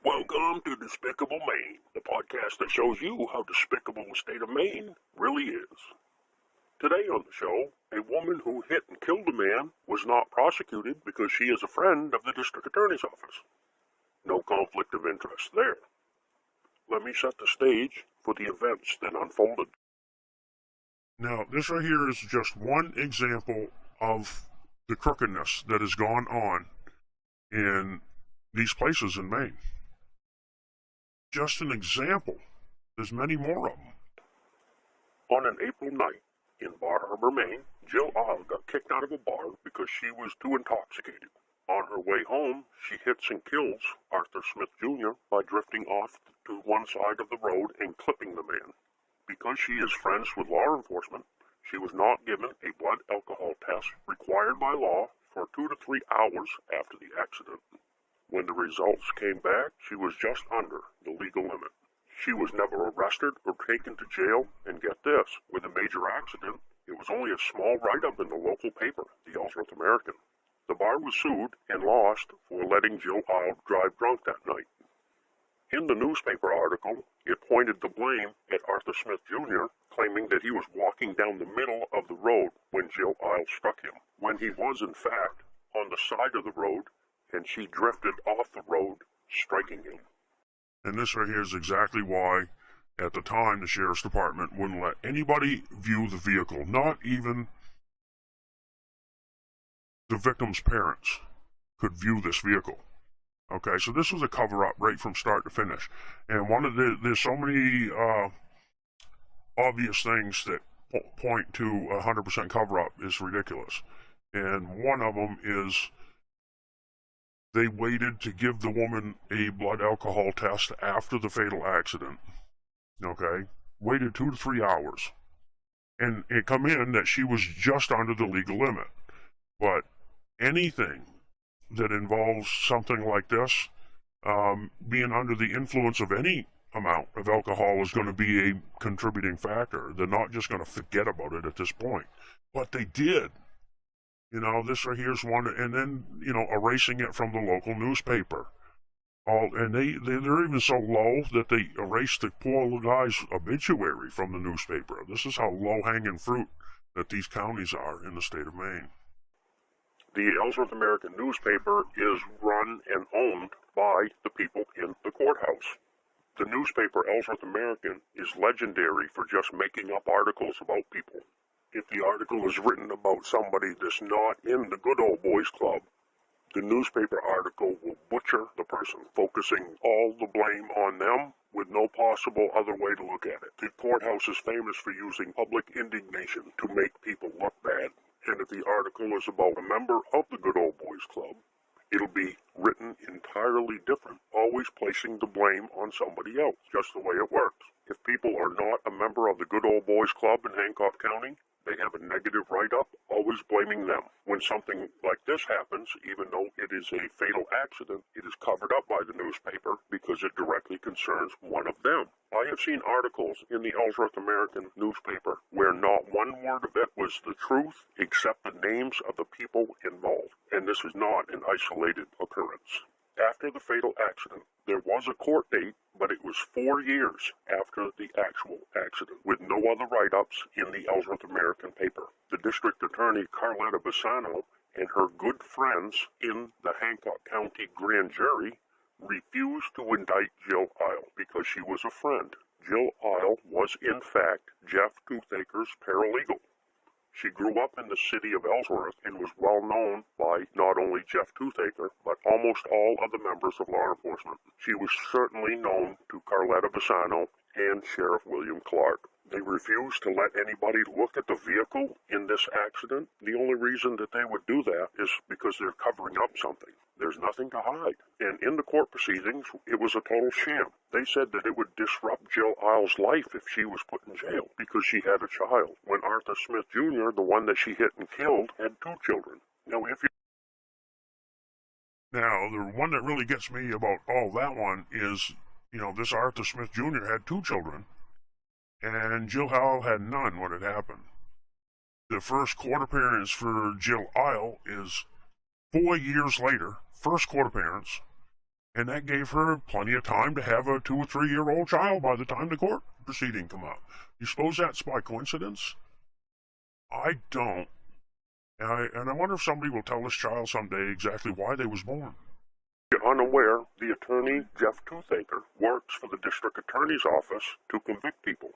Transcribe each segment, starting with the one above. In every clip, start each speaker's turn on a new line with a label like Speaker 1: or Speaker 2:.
Speaker 1: Welcome to Despicable Maine, the podcast that shows you how despicable the state of Maine really is. Today on the show, a woman who hit and killed a man was not prosecuted because she is a friend of the district attorney's office. No conflict of interest there. Let me set the stage for the events that unfolded.
Speaker 2: Now, this right here is just one example of the crookedness that has gone on in these places in Maine. Just an example. There's many more of them.
Speaker 1: On an April night in Bar Harbor, Maine, Jill Ihle got kicked out of a bar because she was too intoxicated. On her way home, she hits and kills Arthur Smith Jr. by drifting off to one side of the road and clipping the man. Because she is friends with law enforcement, she was not given a blood alcohol test required by law for 2 to 3 hours after the accident. When the results came back, she was just under the legal limit. She was never arrested or taken to jail, and get this, with a major accident, it was only a small write-up in the local paper, the Ellsworth American. The bar was sued and lost for letting Jill Ihle drive drunk that night. In the newspaper article, it pointed the blame at Arthur Smith Jr., claiming that he was walking down the middle of the road when Jill Ihle struck him, when he was in fact on the side of the road, and she drifted off the road, striking him.
Speaker 2: And this right here is exactly why, at the time, the sheriff's department wouldn't let anybody view the vehicle, not even the victim's parents could view this vehicle. Okay, so this was a cover-up right from start to finish. And there's so many obvious things that point to 100% cover-up is ridiculous. And one of them is they waited to give the woman a blood alcohol test after the fatal accident. Okay, waited 2 to 3 hours. And it come in that she was just under the legal limit. But anything that involves something like this, being under the influence of any amount of alcohol is going to be a contributing factor. They're not just going to forget about it at this point. But they did. You know, this right here's one, and then, erasing it from the local newspaper. And they're even so low that they erased the poor guy's obituary from the newspaper. This is how low-hanging fruit that these counties are in the state of Maine.
Speaker 1: The Ellsworth American newspaper is run and owned by the people in the courthouse. The newspaper Ellsworth American is legendary for just making up articles about people. If the article is written about somebody that's not in the good old boys club, the newspaper article will butcher the person, focusing all the blame on them with no possible other way to look at it. The courthouse is famous for using public indignation to make people look bad. And if the article is about a member of the Good Old Boys Club, it'll be written entirely different, always placing the blame on somebody else, just the way it works. If people are not a member of the Good Old Boys Club in Hancock County, they have a negative write-up, always blaming them. When something like this happens, even though it is a fatal accident, it is covered up by the newspaper because it directly concerns one of them. I have seen articles in the Ellsworth American newspaper where not one word of it was the truth except the names of the people involved. And this is not an isolated occurrence. After the fatal accident, there was a court date, but it was 4 years after the actual accident, with no other write-ups in the Ellsworth American paper. The district attorney, Carletta Bassano, and her good friends in the Hancock County grand jury refused to indict Jill Ihle because she was a friend. Jill Ihle was, in fact, Jeff Toothaker's paralegal. She grew up in the city of Ellsworth and was well known by not only Jeff Toothaker, but almost all of the members of law enforcement. She was certainly known to Carletta Bassano and Sheriff William Clark. They refused to let anybody look at the vehicle in this accident. The only reason that they would do that is because they're covering up something. There's nothing to hide. And in the court proceedings, it was a total sham. They said that it would disrupt Jill Ihle's life if she was put in jail because she had a child. When Arthur Smith Jr., the one that she hit and killed, had 2 children. Now,
Speaker 2: the one that really gets me about all that one is, this Arthur Smith Jr. had 2 children, and Jill Ihle had none when it happened. The first court appearance for Jill Ihle is 4 years later, first court appearance, and that gave her plenty of time to have a 2 or 3 year old child by the time the court proceeding come up. You suppose that's by coincidence? I don't. And I wonder if somebody will tell this child someday exactly why they was born.
Speaker 1: You're unaware, the attorney, Jeff Toothaker, works for the district attorney's office to convict people.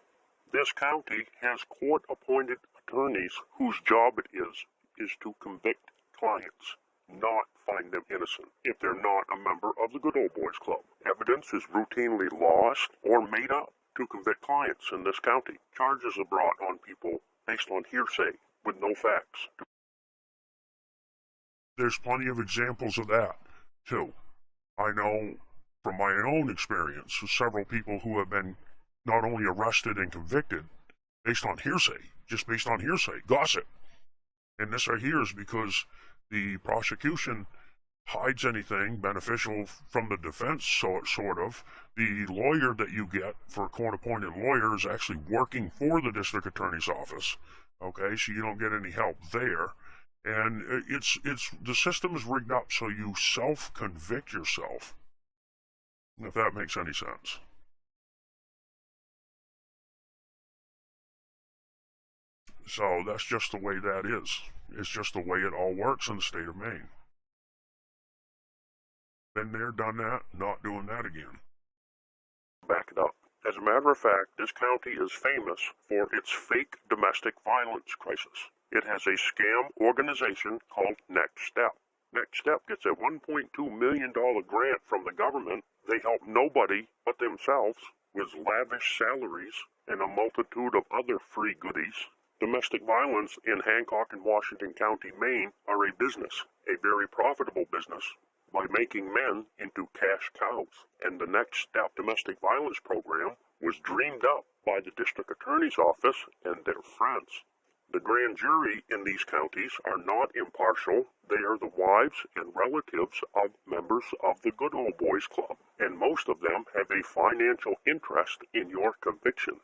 Speaker 1: This county has court-appointed attorneys whose job it is to convict clients, not find them innocent if they're not a member of the Good Old Boys Club. Evidence is routinely lost or made up to convict clients in this county. Charges are brought on people based on hearsay with no facts.
Speaker 2: There's plenty of examples of that, too. I know from my own experience with several people who have been not only arrested and convicted based on hearsay, just based on hearsay, gossip. And this right here is because the prosecution hides anything beneficial from the defense, sort of. The lawyer that you get for a court-appointed lawyer is actually working for the district attorney's office. Okay, so you don't get any help there. And the system is rigged up so you self-convict yourself, if that makes any sense. So that's just the way that is. It's just the way it all works in the state of Maine. Been there, done that, not doing that again.
Speaker 1: Back it up. As a matter of fact, this county is famous for its fake domestic violence crisis. It has a scam organization called Next Step. Next Step gets a $1.2 million grant from the government. They help nobody but themselves with lavish salaries and a multitude of other free goodies. Domestic violence in Hancock and Washington County, Maine, are a business, a very profitable business, by making men into cash cows. And the Next Step domestic violence program was dreamed up by the district attorney's office and their friends. The grand jury in these counties are not impartial. They are the wives and relatives of members of the Good Old Boys Club, and most of them have a financial interest in your conviction.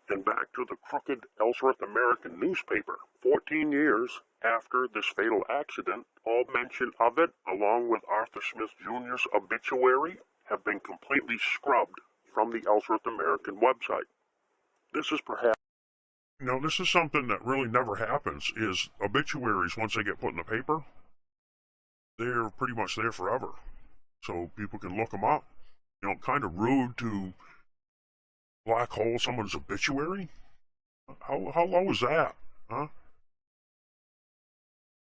Speaker 1: And back to the crooked Ellsworth American newspaper. 14 years after this fatal accident, all mention of it, along with Arthur Smith Jr.'s obituary, have been completely scrubbed from the Ellsworth American website. This is perhaps...
Speaker 2: This is something that really never happens, is obituaries, once they get put in the paper, they're pretty much there forever. So people can look them up. Kind of rude to black hole someone's obituary? How low is that, huh?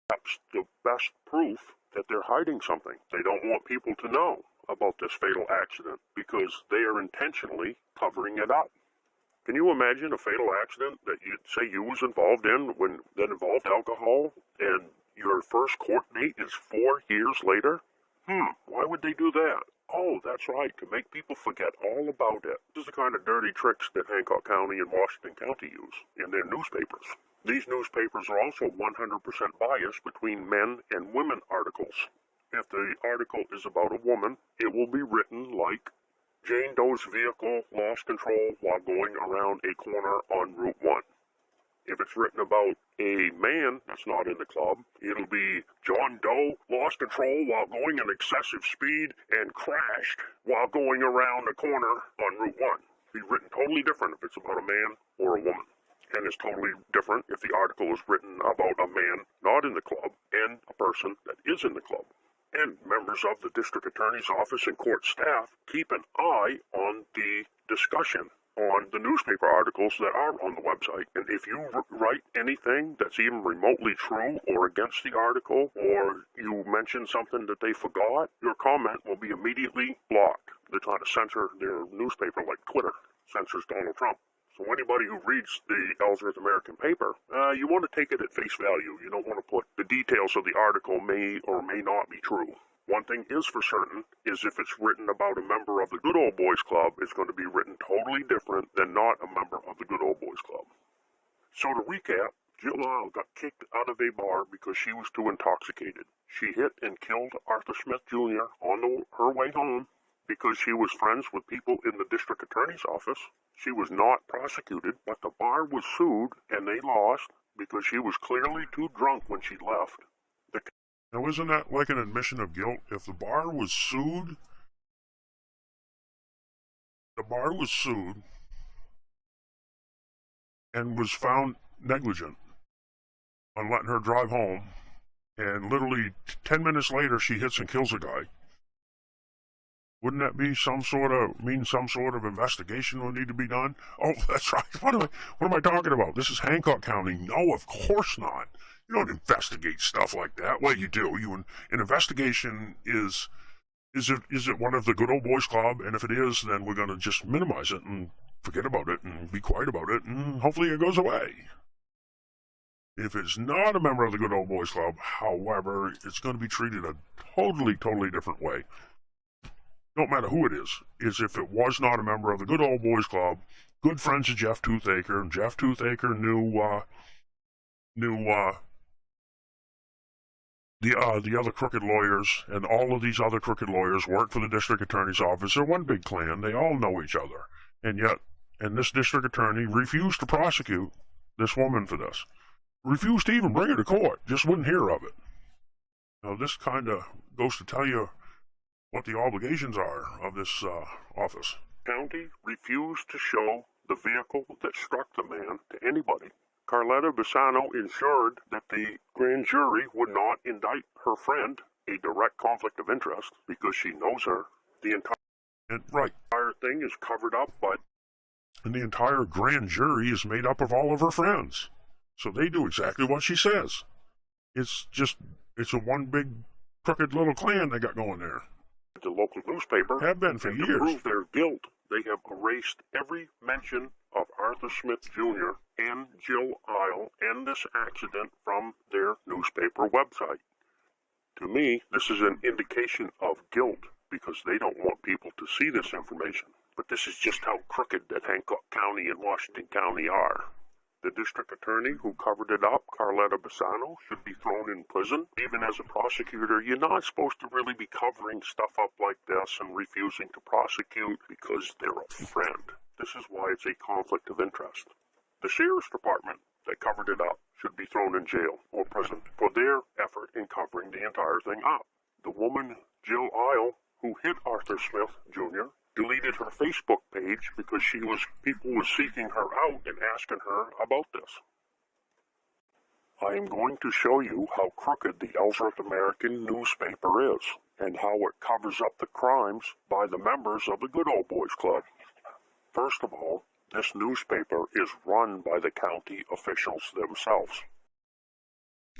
Speaker 1: Perhaps the best proof that they're hiding something. They don't want people to know about this fatal accident because they are intentionally covering it up. Can you imagine a fatal accident that you'd say you was involved in that involved alcohol, and your first court date is 4 years later? Why would they do that? Oh, that's right, to make people forget all about it. This is the kind of dirty tricks that Hancock County and Washington County use in their newspapers. These newspapers are also 100% biased between men and women articles. If the article is about a woman, it will be written like, Jane Doe's vehicle lost control while going around a corner on Route 1. If it's written about a man that's not in the club, it'll be John Doe lost control while going at excessive speed and crashed while going around a corner on Route 1. It'll be written totally different if it's about a man or a woman. And it's totally different if the article is written about a man not in the club and a person that is in the club. And members of the district attorney's office and court staff keep an eye on the discussion on the newspaper articles that are on the website. And if you write anything that's even remotely true or against the article, or you mention something that they forgot, your comment will be immediately blocked. They're trying to censor their newspaper like Twitter censors Donald Trump. So anybody who reads the Ellsworth American paper, you want to take it at face value. You don't want to put the details of the article may or may not be true. One thing is for certain is if it's written about a member of the Good Old Boys Club, it's going to be written totally different than not a member of the Good Old Boys Club. So to recap, Jill Lyle got kicked out of a bar because she was too intoxicated. She hit and killed Arthur Smith Jr. on her way home because she was friends with people in the district attorney's office. She was not prosecuted, but the bar was sued and they lost because she was clearly too drunk when she left.
Speaker 2: Now, isn't that like an admission of guilt? If the bar was sued The bar was sued and was found negligent on letting her drive home, and literally 10 minutes later she hits and kills a guy. Wouldn't that be some sort of investigation will need to be done? Oh, that's right. What am I talking about? This is Hancock County. No, of course not. You don't investigate stuff like that. Well, you do. An investigation is it one of the good old boys club? And if it is, then we're going to just minimize it and forget about it and be quiet about it, and hopefully it goes away. If it's not a member of the good old boys club, however, it's going to be treated a totally different way. No matter who it is if it was not a member of the good old boys club, good friends of Jeff Toothaker, and Jeff Toothaker knew the other crooked lawyers, and all of these other crooked lawyers work for the district attorney's office. They're one big clan. They all know each other. And this district attorney refused to prosecute this woman for this. Refused to even bring her to court. Just wouldn't hear of it. Now, this kind of goes to tell you what the obligations are of this office.
Speaker 1: County refused to show the vehicle that struck the man to anybody. Carletta Bassano ensured that the grand jury would not indict her friend, a direct conflict of interest, because she knows her. The entire thing is covered up,
Speaker 2: and the entire grand jury is made up of all of her friends. So they do exactly what she says. It's a one big crooked little clan they got going there.
Speaker 1: The local newspaper
Speaker 2: have been for
Speaker 1: and
Speaker 2: years.
Speaker 1: To prove their guilt, they have erased every mention of Arthur Smith Jr. and Jill Ihle and this accident from their newspaper website. To me, this is an indication of guilt because they don't want people to see this information. But this is just how crooked that Hancock County and Washington County are. The district attorney who covered it up, Carletta Bassano, should be thrown in prison. Even as a prosecutor, you're not supposed to really be covering stuff up like this and refusing to prosecute because they're a friend. This is why it's a conflict of interest. The sheriff's department that covered it up should be thrown in jail or prison for their effort in covering the entire thing up. The woman, Jill Ihle, who hit Arthur Smith Jr., deleted her Facebook page because people were seeking her out and asking her about this. I am going to show you how crooked the Ellsworth American newspaper is and how it covers up the crimes by the members of the Good Old Boys Club. First of all, this newspaper is run by the county officials themselves.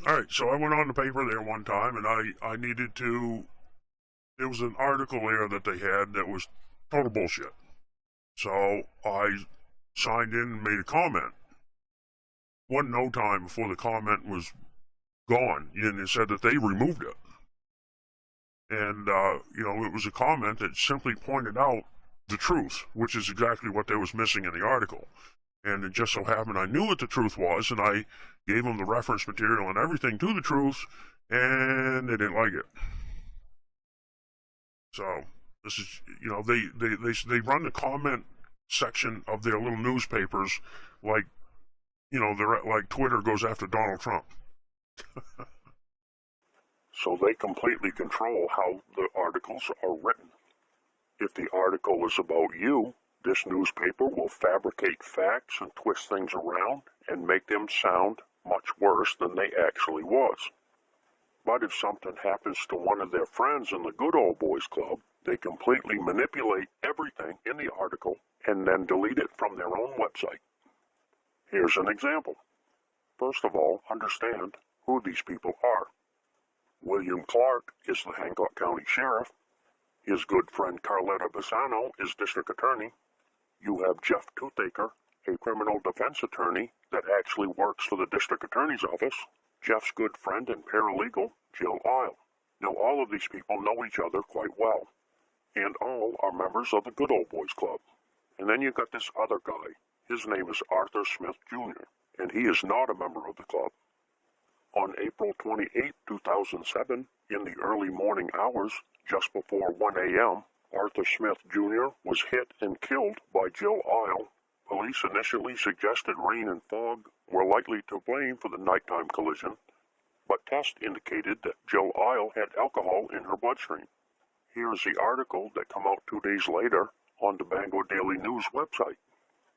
Speaker 2: All right, so I went on the paper there one time, and I needed to. There was an article there that they had that was total bullshit. So I signed in and made a comment. Wasn't no time before the comment was gone, and it said that they removed it. And, it was a comment that simply pointed out the truth, which is exactly what there was missing in the article. And it just so happened I knew what the truth was, and I gave them the reference material and everything to the truth, and they didn't like it. So this is, they run the comment section of their little newspapers like, they're like Twitter goes after Donald Trump.
Speaker 1: So they completely control how the articles are written. If the article is about you, this newspaper will fabricate facts and twist things around and make them sound much worse than they actually was. But if something happens to one of their friends in the Good Old Boys Club, they completely manipulate everything in the article and then delete it from their own website. Here's an example. First of all, understand who these people are. William Clark is the Hancock County Sheriff. His good friend Carletta Bassano is District Attorney. You have Jeff Toothaker, a criminal defense attorney that actually works for the District Attorney's office. Jeff's good friend and paralegal, Jill Ihle. Now, all of these people know each other quite well, and all are members of the Good Old Boys Club. And then you got this other guy. His name is Arthur Smith Jr., and he is not a member of the club. On April 28, 2007, in the early morning hours, just before 1 a.m., Arthur Smith Jr. was hit and killed by Jill Ihle. Police initially suggested rain and fog were likely to blame for the nighttime collision, but tests indicated that Jill Ihle had alcohol in her bloodstream. Here is the article that came out 2 days later on the Bangor Daily News website.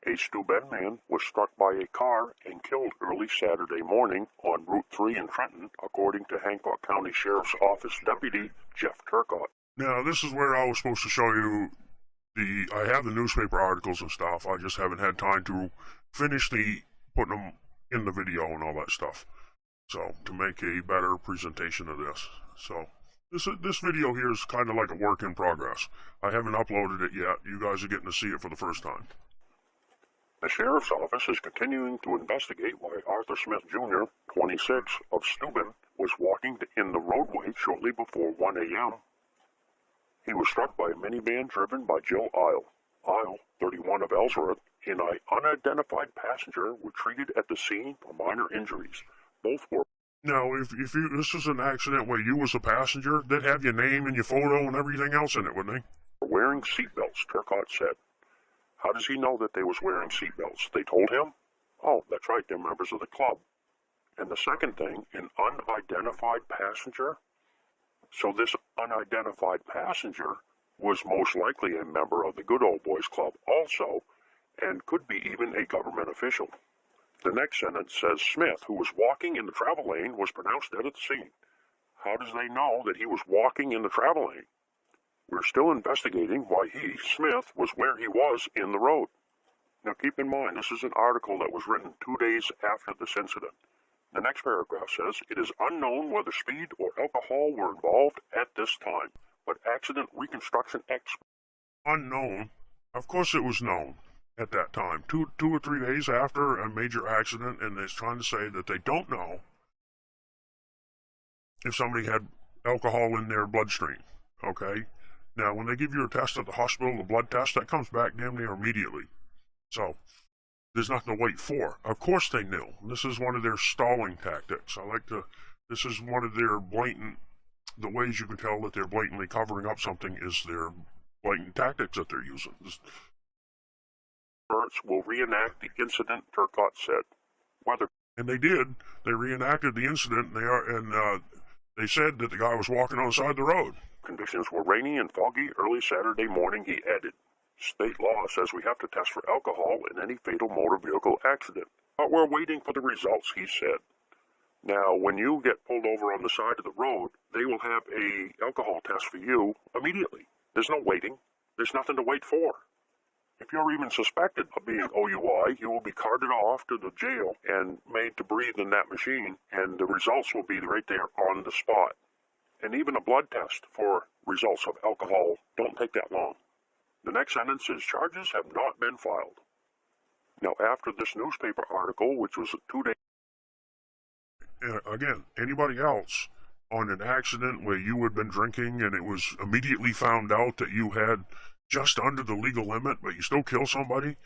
Speaker 1: A Steuben man was struck by a car and killed early Saturday morning on Route 3 in Trenton, according to Hancock County Sheriff's Office Deputy Jeff Turcotte.
Speaker 2: Now, this is where I was supposed to show you I have the newspaper articles and stuff. I just haven't had time to finish putting them in the video and all that stuff. So, to make a better presentation of this. So, this video here is kind of like a work in progress. I haven't uploaded it yet. You guys are getting to see it for the first time.
Speaker 1: The Sheriff's Office is continuing to investigate why Arthur Smith Jr., 26, of Steuben, was walking in the roadway shortly before 1 a.m. He was struck by a minivan driven by Joe Ihle. Ihle, 31 of Ellsworth, and an unidentified passenger were treated at the scene for minor injuries. Both were.
Speaker 2: Now, if this is an accident where you was a passenger, they'd have your name and your photo and everything else in it, wouldn't they?
Speaker 1: Wearing seatbelts, Turcotte said. How does he know that they was wearing seatbelts? They told him? Oh, that's right, they're members of the club. And the second thing, an unidentified passenger? So this unidentified passenger was most likely a member of the Good Old Boys Club also, and could be even a government official. The next sentence says Smith, who was walking in the travel lane, was pronounced dead at the scene. How does they know that he was walking in the travel lane? We're still investigating why he, Smith, was where he was in the road. Now keep in mind, this is an article that was written 2 days after this incident. The next paragraph says, it is unknown whether speed or alcohol were involved at this time, but accident reconstruction experts.
Speaker 2: Unknown? Of course it was known at that time. Two or 3 days after a major accident, and they're trying to say that they don't know if somebody had alcohol in their bloodstream, okay? Now, when they give you a test at the hospital, the blood test, that comes back damn near immediately. So, there's nothing to wait for. Of course they knew. This is one of their stalling tactics. This is one of their the ways you can tell that they're blatantly covering up something is their blatant tactics that they're using.
Speaker 1: Experts will reenact the incident, Turcotte said.
Speaker 2: And they did. They reenacted the incident, and they said that the guy was walking on the side of the road.
Speaker 1: Conditions were rainy and foggy early Saturday morning, he added. State law says we have to test for alcohol in any fatal motor vehicle accident. But we're waiting for the results, he said. Now, when you get pulled over on the side of the road, they will have a alcohol test for you immediately. There's no waiting. There's nothing to wait for. If you're even suspected of being OUI, you will be carted off to the jail and made to breathe in that machine, and the results will be right there on the spot. And even a blood test for results of alcohol don't take that long. The next sentence is, charges have not been filed. Now, after this newspaper article, which was 2 days...
Speaker 2: Again, anybody else on an accident where you had been drinking and it was immediately found out that you had just under the legal limit, but you still kill somebody,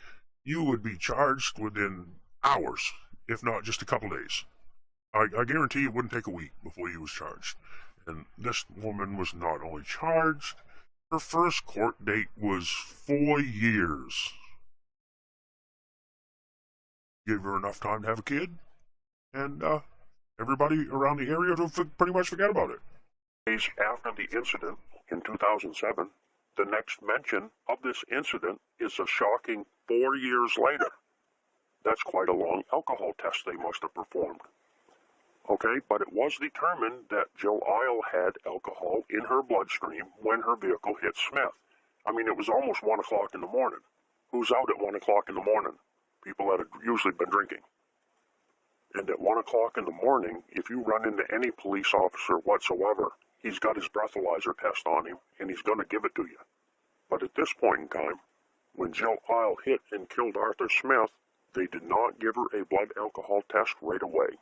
Speaker 2: you would be charged within hours, if not just a couple days. I guarantee it wouldn't take a week before you was charged. And this woman was not only charged, her first court date was 4 years. Give her enough time to have a kid, and everybody around the area will pretty much forget about it.
Speaker 1: Days after the incident in 2007, the next mention of this incident is a shocking 4 years later. That's quite a long alcohol test they must have performed. Okay, but it was determined that Joe Ihle had alcohol in her bloodstream when her vehicle hit Smith. I mean, it was almost 1 o'clock in the morning. Who's out at 1 o'clock in the morning? People that have usually been drinking. And at 1 o'clock in the morning, if you run into any police officer whatsoever, he's got his breathalyzer test on him, and he's going to give it to you. But at this point in time, when Joe Ihle hit and killed Arthur Smith, they did not give her a blood alcohol test right away.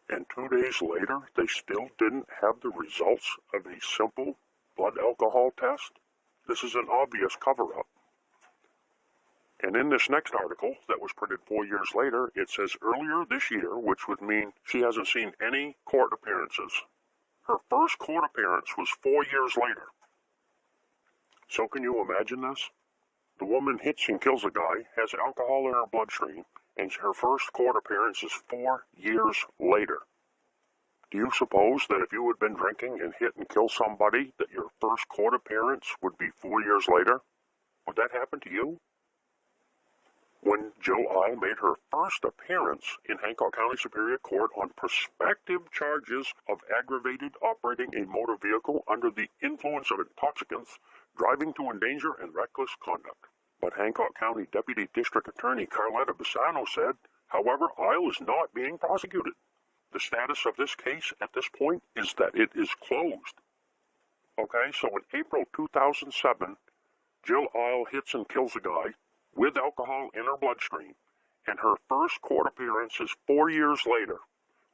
Speaker 1: And 2 days later, they still didn't have the results of a simple blood alcohol test? This is an obvious cover-up. And in this next article that was printed 4 years later, it says earlier this year, which would mean she hasn't seen any court appearances. Her first court appearance was 4 years later. So can you imagine this? The woman hits and kills a guy, has alcohol in her bloodstream, and her first court appearance is 4 years later. Do you suppose that if you had been drinking and hit and killed somebody, that your first court appearance would be 4 years later? Would that happen to you? When Jill Ihle made her first appearance in Hancock County Superior Court on prospective charges of aggravated operating a motor vehicle under the influence of intoxicants, driving to endanger, and reckless conduct. But Hancock County Deputy District Attorney Carletta Bassano said, however, Ihle is not being prosecuted. The status of this case at this point is that it is closed. Okay, so in April 2007, Jill Ihle hits and kills a guy with alcohol in her bloodstream, and her first court appearance is 4 years later,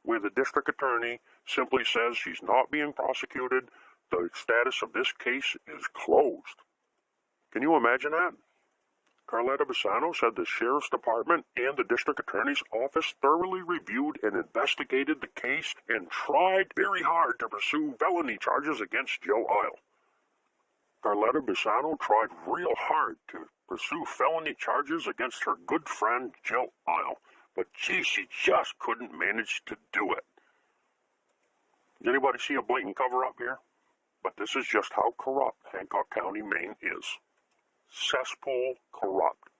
Speaker 1: where the district attorney simply says she's not being prosecuted. The status of this case is closed. Can you imagine that? Carletta Bassano said the Sheriff's Department and the District Attorney's Office thoroughly reviewed and investigated the case and tried very hard to pursue felony charges against Jill Ihle. Carletta Bassano tried real hard to pursue felony charges against her good friend Jill Ihle, but gee, she just couldn't manage to do it. Does anybody see a blatant cover-up here? But this is just how corrupt Hancock County, Maine is. Cesspool corrupt.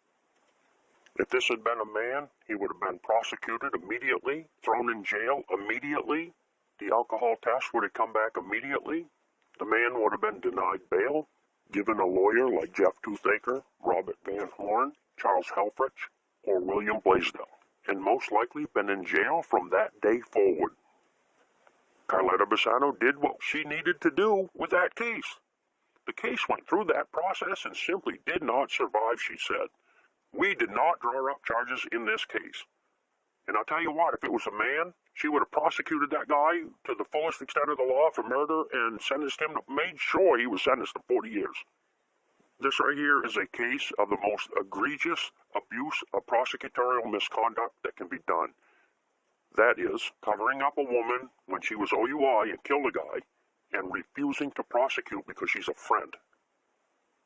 Speaker 1: If this had been a man, he would have been prosecuted immediately, thrown in jail immediately. The alcohol test would have come back immediately. The man would have been denied bail, given a lawyer like Jeff Toothaker, Robert Van Horn, Charles Helfrich, or William Blaisdell, and most likely been in jail from that day forward. Carletta Bassano did what she needed to do with that case. The case went through that process and simply did not survive, she said. We did not draw up charges in this case. And I'll tell you what, if it was a man, she would have prosecuted that guy to the fullest extent of the law for murder and sentenced him, made sure he was sentenced to 40 years. This right here is a case of the most egregious abuse of prosecutorial misconduct that can be done. That is, covering up a woman when she was OUI and killed a guy, and refusing to prosecute because she's a friend.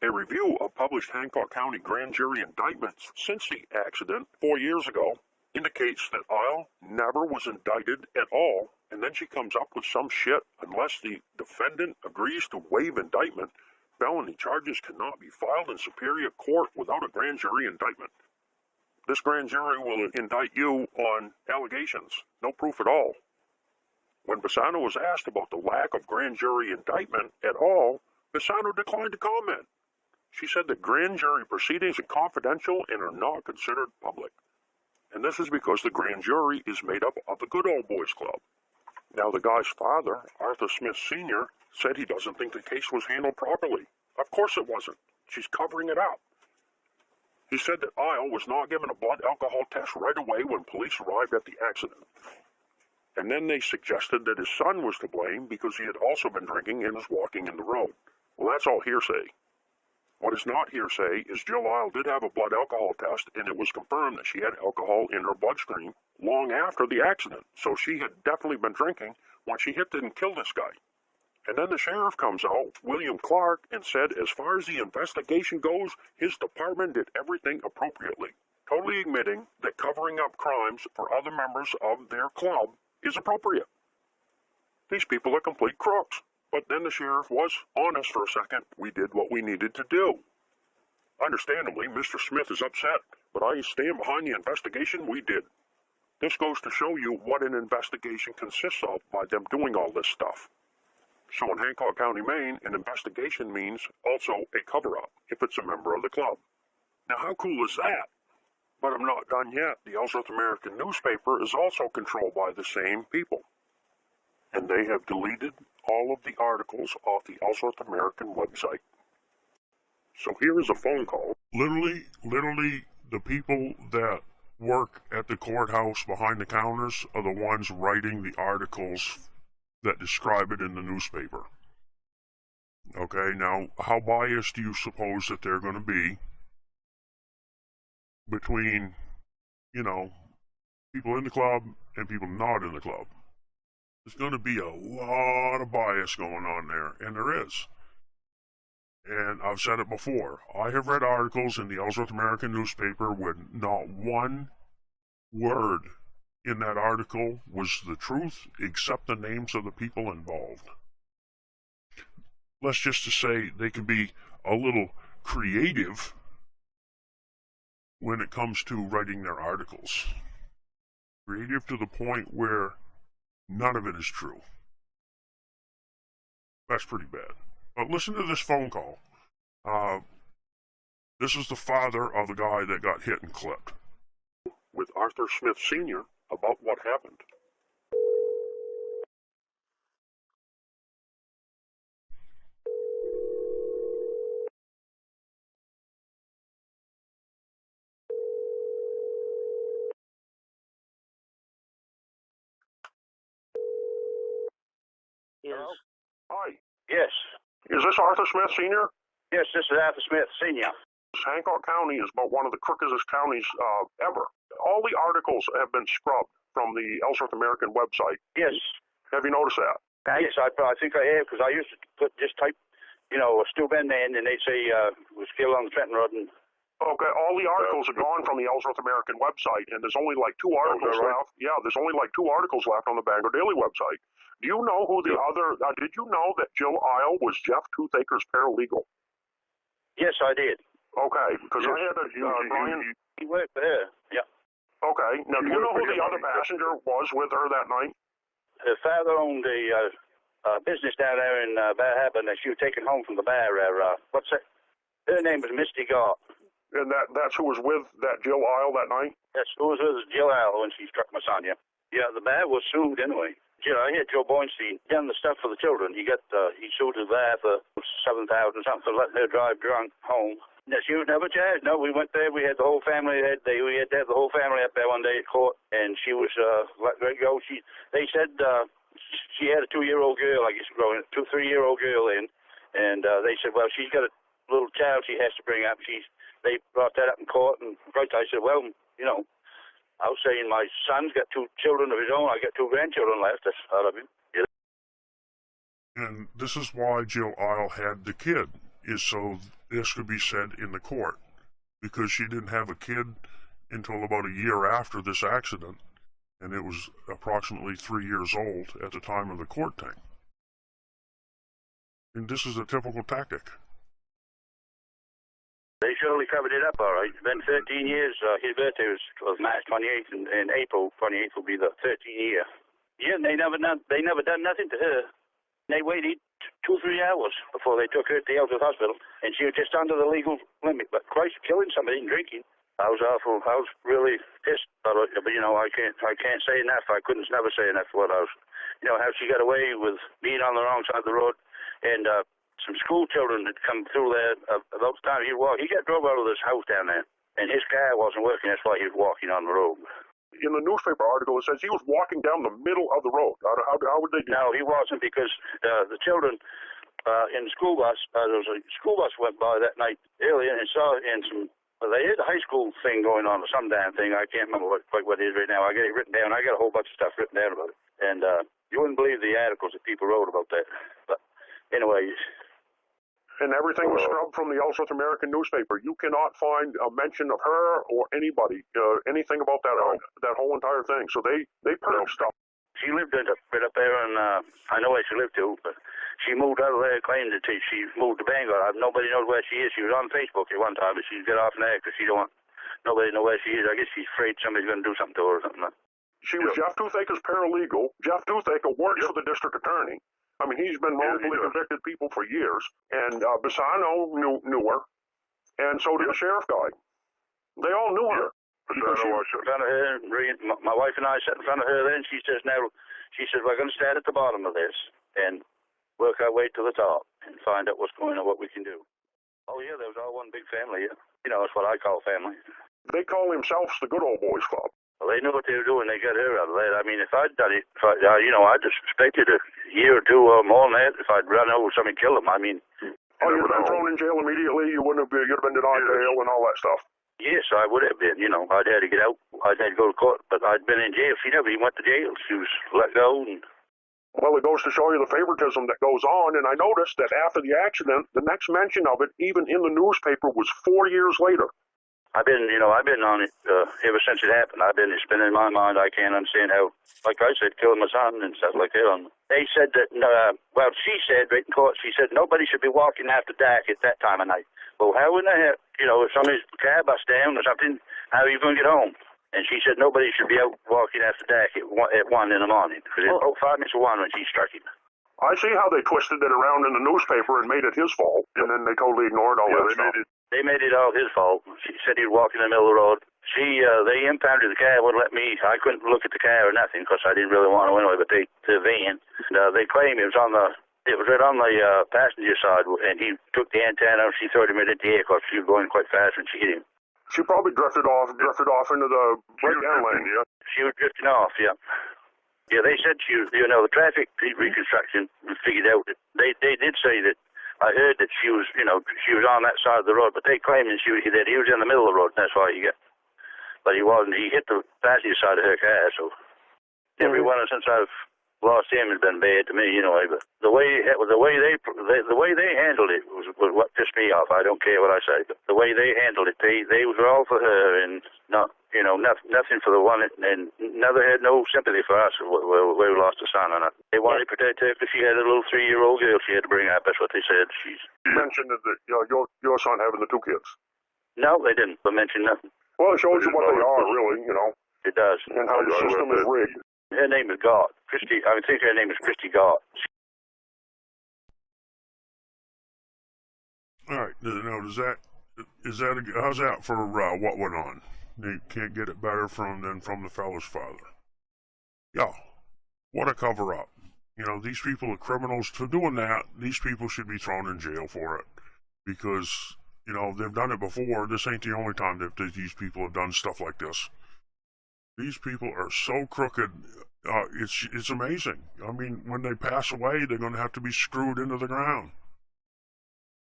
Speaker 1: A review of published Hancock County grand jury indictments since the accident 4 years ago indicates that Ihle never was indicted at all, and then she comes up with some shit. Unless the defendant agrees to waive indictment, felony charges cannot be filed in Superior Court without a grand jury indictment. This grand jury will indict you on allegations, no proof at all. When Bassano was asked about the lack of grand jury indictment at all, Bassano declined to comment. She said that grand jury proceedings are confidential and are not considered public. And this is because the grand jury is made up of the Good Old Boys Club. Now, the guy's father, Arthur Smith Sr., said he doesn't think the case was handled properly. Of course it wasn't. She's covering it up. He said that Ihle was not given a blood alcohol test right away when police arrived at the accident. And then they suggested that his son was to blame because he had also been drinking and was walking in the road. Well, that's all hearsay. What is not hearsay is Jill Ihle did have a blood alcohol test, and it was confirmed that she had alcohol in her bloodstream long after the accident. So she had definitely been drinking when she hit and killed this guy. And then the sheriff comes out, William Clark, and said as far as the investigation goes, his department did everything appropriately, totally admitting that covering up crimes for other members of their club is appropriate. These people are complete crooks. But then the sheriff was honest for a second. We did what we needed to do. Understandably, Mr. Smith is upset, but I stand behind the investigation we did. This goes to show you what an investigation consists of by them doing all this stuff. So in Hancock County, Maine, an investigation means also a cover-up if it's a member of the club. Now, how cool is that? But I'm not done yet. The Ellsworth American newspaper is also controlled by the same people. And they have deleted all of the articles off the Ellsworth American website. So here is a phone call.
Speaker 2: Literally, the people that work at the courthouse behind the counters are the ones writing the articles that describe it in the newspaper. Okay, now, how biased do you suppose that they're going to be between, people in the club and people not in the club? There's going to be a lot of bias going on there, and there is. And I've said it before. I have read articles in the Ellsworth American newspaper where not one word in that article was the truth except the names of the people involved. Let's just to say they can be a little creative when it comes to writing their articles. Creative to the point where none of it is true. That's pretty bad. But listen to this phone call. This is the father of the guy that got hit and clipped.
Speaker 1: With Arthur Smith Sr. about what happened.
Speaker 3: Hello?
Speaker 1: Hi.
Speaker 3: Yes.
Speaker 1: Is this Arthur Smith Sr.?
Speaker 3: Yes, this is Arthur Smith, Sr.
Speaker 1: Hancock County is about one of the crookedest counties ever. All the articles have been scrubbed from the Ellsworth American website.
Speaker 3: Yes.
Speaker 1: Have you noticed that?
Speaker 3: Yes, I think I have, because I used to just type, a Stu Ben man, and they'd say, was killed on the Trenton Road. And
Speaker 1: Okay, all the articles are gone from the Ellsworth American website, and there's only like 2 articles left. Yeah, there's only like 2 articles left on the Bangor Daily website. Do you know who the other, did you know that Jill Ihle was Jeff Toothaker's paralegal?
Speaker 3: yes, I did.
Speaker 1: Okay, because I had a, Brian.
Speaker 3: He worked for her. Yeah.
Speaker 1: Okay, now do you know who the other passenger was with her that night?
Speaker 3: Her father owned a business down there in Bar Harbor, and she was taken home from the bar. What's that? Her name was Misty Gart.
Speaker 1: And that's who was with that Jill Ihle that night?
Speaker 3: That's who was with Jill Ihle when she struck my son, yeah. Yeah, the bar was sued anyway. I had Joe Boynstein done the stuff for the children. He sued the bar for $7,000 something for letting her drive drunk home. No, she was never charged. No, we went there. We had the whole family. We had to have the whole family up there one day at court, and she was let go. They said she had a 2-year-old girl, I guess, growing, 3-year-old girl in, and they said, well, she's got a little child she has to bring up. They brought that up in court, and I said, well, I was saying my son's got 2 children of his own. I got 2 grandchildren left out of him.
Speaker 2: And this is why Jill Ihle had the kid, is so this could be said in the court, because she didn't have a kid until about a year after this accident, and it was approximately 3 years old at the time of the court thing. And this is a typical tactic.
Speaker 3: They surely covered it up all right. It's been 13 years. His birthday was March 28th, and April 28th will be the 13th year. Yeah, they never done nothing to her. They waited 2 or 3 hours before they took her to the Ellsworth Hospital, and she was just under the legal limit. But Christ, killing somebody and drinking, I was awful. I was really pissed. But I can't say enough. I couldn't never say enough what I was. How she got away with being on the wrong side of the road, and some school children had come through there about the time he walked. He got drove out of this house down there, and his car wasn't working. That's why he was walking on the road.
Speaker 1: In the newspaper article, it says he was walking down the middle of the road. How would they do?
Speaker 3: No, he wasn't, because the children in the school bus, there was a school bus went by that night earlier and saw they had a high school thing going on, or some damn thing. I can't remember quite what it is right now. I got it written down. I got a whole bunch of stuff written down about it. And you wouldn't believe the articles that people wrote about that. But anyway.
Speaker 1: And everything was scrubbed from the Ellsworth American newspaper. You cannot find a mention of her or anybody, anything about that whole entire thing. So they purged stuff.
Speaker 3: She lived right up there, and I know where she lived too, but she moved out of there, claimed that she moved to Bangor. Nobody knows where she is. She was on Facebook at one time, but she's got off there because nobody knows where she is. I guess she's afraid somebody's going to do something to her or something.
Speaker 1: She was Jeff Toothaker's paralegal. Jeff Toothaker works for the district attorney. I mean, he's been wrongfully convicted people for years. And Bassano knew her, and so did the sheriff guy. They all knew her.
Speaker 3: Because she was in front of her, my wife and I sat in front of her then. She says, we're going to start at the bottom of this and work our way to the top and find out what's going on, what we can do. Oh, yeah, there was all one big family, yeah. That's what I call family.
Speaker 1: They call themselves the Good Old Boys Club.
Speaker 3: Well, they knew what they were doing. They got her out of that. I mean, if I'd done it, I'd have suspected a year or 2 or more than that if I'd run over somebody and killed them. I mean,
Speaker 1: you'd have been thrown in jail immediately. You'd have been denied bail and all that stuff.
Speaker 3: Yes, I would have been. I'd had to get out. I'd had to go to court, but I'd been in jail. She never even went to jail. She was let go.
Speaker 1: Well, it goes to show you the favoritism that goes on. And I noticed that after the accident, the next mention of it, even in the newspaper, was 4 years later.
Speaker 3: I've been on it ever since it happened. It's been in my mind. I can't understand how, like I said, killing my son and stuff like that. They said that, she said right in court, she said nobody should be walking after dark at that time of night. well, how in the heck, if somebody's car busts down or something, how are you going to get home? And she said nobody should be out walking after dark at 1 in the morning, because it's about 5 minutes to 1 when she struck him.
Speaker 1: I see how they twisted it around in the newspaper and made it his fault, and then they totally ignored all that stuff.
Speaker 3: They made it all his fault. She said he'd walk in the middle of the road. They impounded the car, wouldn't let me. I couldn't look at the car or nothing because I didn't really want to anyway. But the van, they claim it was right on the passenger side, and he took the antenna and she threw him into the air because she was going quite fast when she hit him.
Speaker 1: She probably drifted off into the breakdown lane. Yeah.
Speaker 3: She was drifting off. Yeah. Yeah, they said she was, the traffic reconstruction figured out that they did say that. I heard that she was, she was on that side of the road, but they claimed that he was in the middle of the road, and that's why but he wasn't. He hit the passenger side of her car, so everyone since I've lost him has been bad to me, anyway. But the way they handled it was what pissed me off. I don't care what I say, but the way they handled it, they were all for her and not, nothing for the one, and never had no sympathy for us where we lost a son on it. They wanted to protect her because she had a little 3-year-old girl she had to bring up. That's what they said.
Speaker 1: You mentioned that your son having the 2 kids.
Speaker 3: No, they didn't mention nothing.
Speaker 1: Well, it shows you what they are, really,
Speaker 3: It does.
Speaker 1: And how the system is rigged.
Speaker 3: Her name is God. Christy, I think her name is Christy God.
Speaker 2: All right. Now, how's that for what went on? You can't get it better than from the fellow's father. Yeah. What a cover-up. These people are criminals. For doing that, these people should be thrown in jail for it. Because, they've done it before. This ain't the only time that these people have done stuff like this. These people are so crooked. It's amazing. I mean, when they pass away, they're going to have to be screwed into the ground.